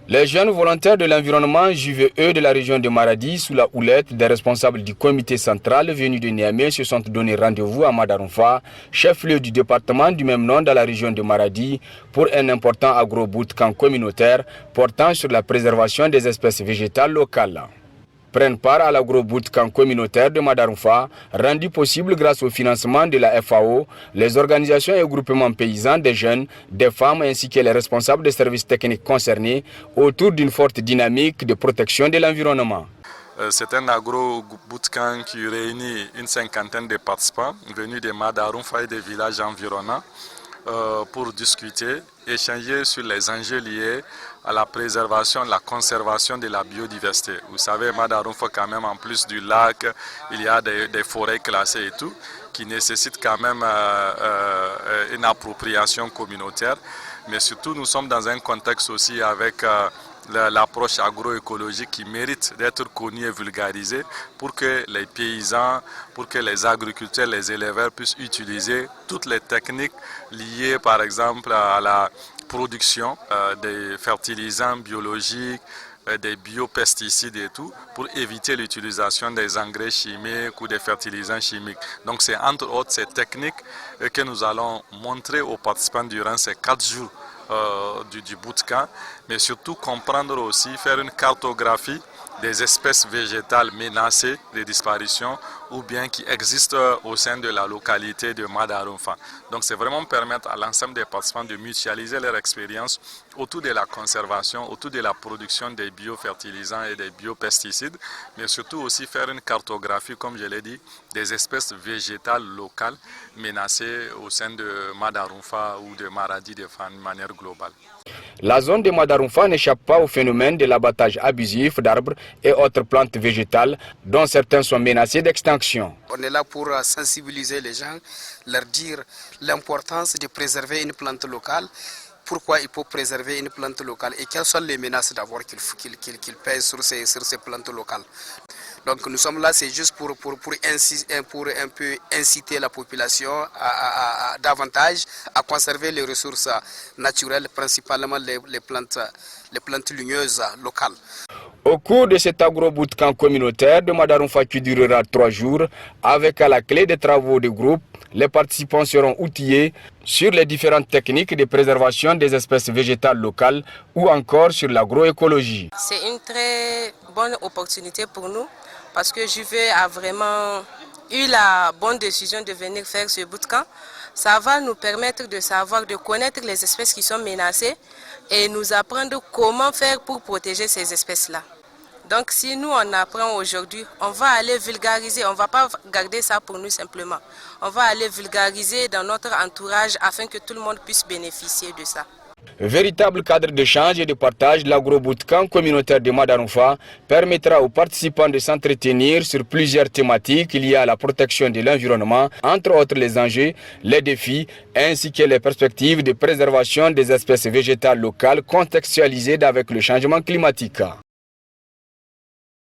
Les jeunes volontaires de l'environnement JVE de la région de Maradi, sous la houlette des responsables du comité central venus de Niamey, se sont donné rendez-vous à Madarumfa, chef-lieu du département du même nom dans la région de Maradi, pour un important agro-bootcamp communautaire portant sur la préservation des espèces végétales locales. Prennent part à l'agro-bootcamp communautaire de Madarumfa, rendu possible grâce au financement de la FAO, les organisations et groupements paysans des jeunes, des femmes ainsi que les responsables des services techniques concernés autour d'une forte dynamique de protection de l'environnement. C'est un agro-bootcamp qui réunit une cinquantaine de participants venus de Madarumfa et des villages environnants pour discuter, échanger sur les enjeux liés à la préservation, la conservation de la biodiversité. Vous savez, Madarumfa, quand même, en plus du lac, il y a des forêts classées et tout, qui nécessitent quand même une appropriation communautaire. Mais surtout, nous sommes dans un contexte aussi avec l'approche agroécologique qui mérite d'être connue et vulgarisée pour que les paysans, pour que les agriculteurs, les éleveurs puissent utiliser toutes les techniques liées par exemple à la production des fertilisants biologiques, des biopesticides et tout, pour éviter l'utilisation des engrais chimiques ou des fertilisants chimiques. Donc c'est entre autres ces techniques que nous allons montrer aux participants durant ces 4 jours du bootcamp, mais surtout comprendre aussi, faire une cartographie des espèces végétales menacées de disparition ou bien qui existent au sein de la localité de Madarumfa. Donc c'est vraiment permettre à l'ensemble des participants de mutualiser leur expérience autour de la conservation, autour de la production des biofertilisants et des biopesticides, mais surtout aussi faire une cartographie, comme je l'ai dit, des espèces végétales locales menacées au sein de Madarumfa ou de Maradi de manière globale. La zone de Madarumfa n'échappe pas au phénomène de l'abattage abusif d'arbres et autres plantes végétales dont certains sont menacés d'extinction. On est là pour sensibiliser les gens, leur dire l'importance de préserver une plante locale, pourquoi il faut préserver une plante locale et quelles sont les menaces d'abord qu'il pèse sur ces plantes locales. Donc nous sommes là, c'est juste pour un peu inciter la population davantage à conserver les ressources naturelles, principalement les plantes ligneuses locales. Au cours de cet agro-bootcamp communautaire de Madarumfa qui durera 3 jours, avec à la clé des travaux de groupe, les participants seront outillés sur les différentes techniques de préservation des espèces végétales locales ou encore sur l'agroécologie. C'est une très bonne opportunité pour nous parce que JVE a vraiment eu la bonne décision de venir faire ce bootcamp. Ça va nous permettre de savoir, de connaître les espèces qui sont menacées et nous apprendre comment faire pour protéger ces espèces-là. Donc si nous on apprend aujourd'hui, on va aller vulgariser, on ne va pas garder ça pour nous simplement. On va aller vulgariser dans notre entourage afin que tout le monde puisse bénéficier de ça. Véritable cadre d'échange et de partage, l'agro-bootcamp communautaire de Madarumfa permettra aux participants de s'entretenir sur plusieurs thématiques liées à la protection de l'environnement, entre autres les enjeux, les défis, ainsi que les perspectives de préservation des espèces végétales locales contextualisées avec le changement climatique.